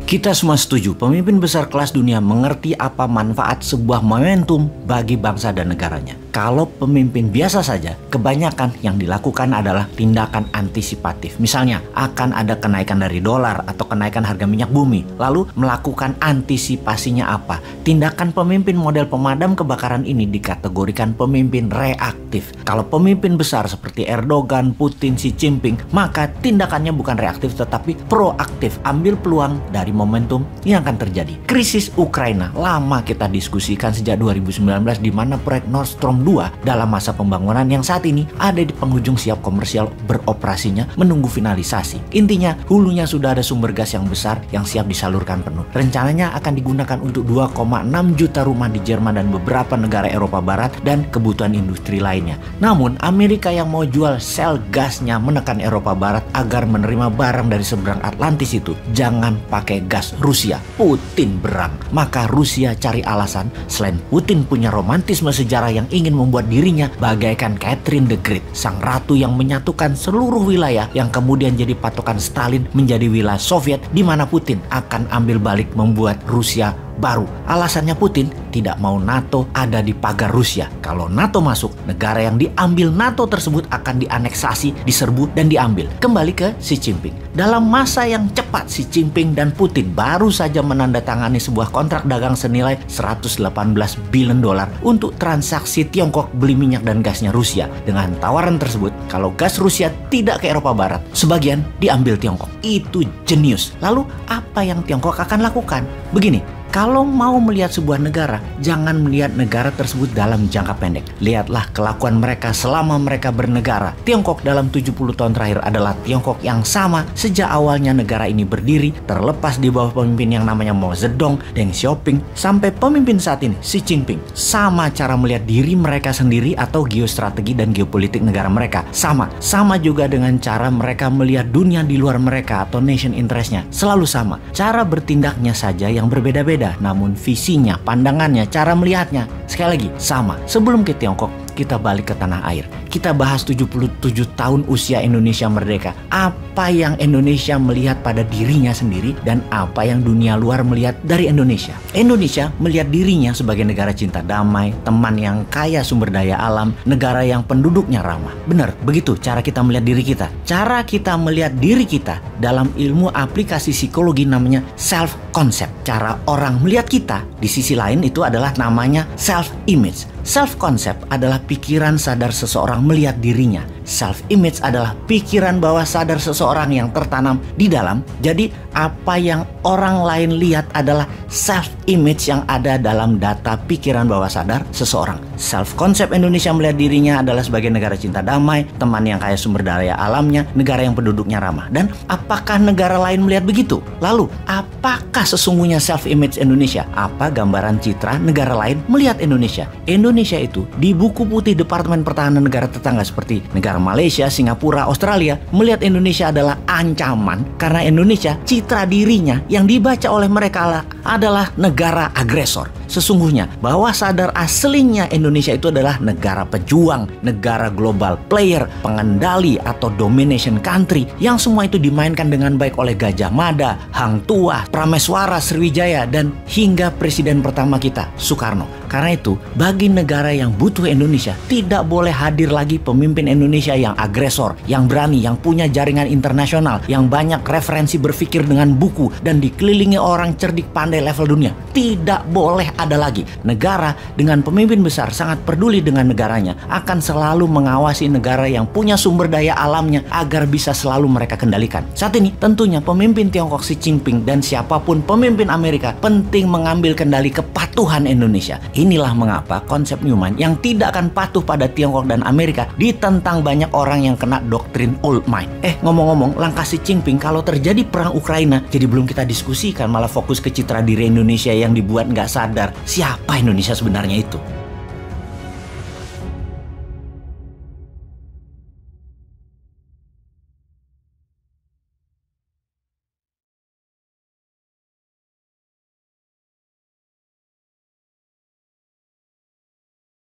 Kita semua setuju, pemimpin besar kelas dunia mengerti apa manfaat sebuah momentum bagi bangsa dan negaranya. Kalau pemimpin biasa saja, kebanyakan yang dilakukan adalah tindakan antisipatif. Misalnya, akan ada kenaikan dari dolar atau kenaikan harga minyak bumi. Lalu melakukan antisipasinya apa? Tindakan pemimpin model pemadam kebakaran ini dikategorikan pemimpin reaktif. Kalau pemimpin besar seperti Erdogan, Putin, Xi Jinping, maka tindakannya bukan reaktif tetapi proaktif. Ambil peluang dari momentum yang akan terjadi. Krisis Ukraina lama kita diskusikan sejak 2019 di mana proyek Nord Stream 2 dalam masa pembangunan yang saat ini ada di penghujung siap komersial beroperasinya menunggu finalisasi. Intinya hulunya sudah ada sumber gas yang besar yang siap disalurkan penuh. Rencananya akan digunakan untuk 2,6 juta rumah di Jerman dan beberapa negara Eropa Barat dan kebutuhan industri lainnya. Namun Amerika yang mau jual sel gasnya menekan Eropa Barat agar menerima barang dari seberang Atlantis itu jangan pakai gas Rusia. Putin berang. Maka Rusia cari alasan selain Putin punya romantisme sejarah yang ingin membuat dirinya bagaikan Catherine the Great, sang ratu yang menyatukan seluruh wilayah yang kemudian jadi patokan Stalin menjadi wilayah Soviet, di mana Putin akan ambil balik membuat Rusia baru. Alasannya Putin tidak mau NATO ada di pagar Rusia. Kalau NATO masuk, negara yang diambil NATO tersebut akan dianeksasi, diserbu, dan diambil. Kembali ke Xi Jinping. Dalam masa yang cepat, Xi Jinping dan Putin baru saja menandatangani sebuah kontrak dagang senilai 118 billion dolar untuk transaksi Tiongkok beli minyak dan gasnya Rusia. Dengan tawaran tersebut, kalau gas Rusia tidak ke Eropa Barat, sebagian diambil Tiongkok. Itu jenius. Lalu apa yang Tiongkok akan lakukan? Begini, kalau mau melihat sebuah negara, jangan melihat negara tersebut dalam jangka pendek. Lihatlah kelakuan mereka selama mereka bernegara. Tiongkok dalam 70 tahun terakhir adalah Tiongkok yang sama sejak awalnya negara ini berdiri, terlepas di bawah pemimpin yang namanya Mao Zedong, Deng Xiaoping, sampai pemimpin saat ini, Xi Jinping. Sama cara melihat diri mereka sendiri atau geostrategi dan geopolitik negara mereka. Sama juga dengan cara mereka melihat dunia di luar mereka atau nation interest-nya. Selalu sama. Cara bertindaknya saja yang berbeda-beda. Namun visinya, pandangannya, cara melihatnya sekali lagi sama. Sebelum ke Tiongkok, kita balik ke tanah air. Kita bahas 77 tahun usia Indonesia merdeka. Apa yang Indonesia melihat pada dirinya sendiri dan apa yang dunia luar melihat dari Indonesia. Indonesia melihat dirinya sebagai negara cinta damai, teman yang kaya sumber daya alam, negara yang penduduknya ramah. Benar, begitu cara kita melihat diri kita. Cara kita melihat diri kita dalam ilmu aplikasi psikologi namanya self-concept. Cara orang melihat kita di sisi lain itu adalah namanya self-image. Self-concept adalah pikiran sadar seseorang melihat dirinya. Self-image adalah pikiran bawah sadar seseorang yang tertanam di dalam. Jadi apa yang orang lain lihat adalah self-image yang ada dalam data pikiran bawah sadar seseorang. Self-concept Indonesia melihat dirinya adalah sebagai negara cinta damai, teman yang kaya sumber daya alamnya, negara yang penduduknya ramah. Dan apakah negara lain melihat begitu? Lalu apakah sesungguhnya self-image Indonesia? Apa gambaran citra negara lain melihat Indonesia? Indonesia itu di buku putih Departemen Pertahanan negara tetangga seperti negara Malaysia, Singapura, Australia melihat Indonesia adalah ancaman karena Indonesia citra dirinya yang dibaca oleh mereka adalah negara agresor. Sesungguhnya bawah sadar aslinya Indonesia itu adalah negara pejuang, negara global player, pengendali atau domination country yang semua itu dimainkan dengan baik oleh Gajah Mada, Hang Tuah, Prameswara, Sriwijaya dan hingga presiden pertama kita, Soekarno. Karena itu, bagi negara yang butuh Indonesia, tidak boleh hadir lagi pemimpin Indonesia yang agresor, yang berani, yang punya jaringan internasional, yang banyak referensi berpikir dengan buku, dan dikelilingi orang cerdik pandai level dunia. Tidak boleh ada lagi. Negara dengan pemimpin besar sangat peduli dengan negaranya, akan selalu mengawasi negara yang punya sumber daya alamnya agar bisa selalu mereka kendalikan. Saat ini, tentunya pemimpin Tiongkok Xi Jinping dan siapapun pemimpin Amerika penting mengambil kendali kepatuhan Indonesia. Inilah mengapa konsep Newman yang tidak akan patuh pada Tiongkok dan Amerika ditentang banyak orang yang kena doktrin old mind. Ngomong-ngomong, langkah Xi Jinping kalau terjadi perang Ukraina, jadi belum kita diskusikan, malah fokus ke citra diri Indonesia yang dibuat nggak sadar siapa Indonesia sebenarnya itu.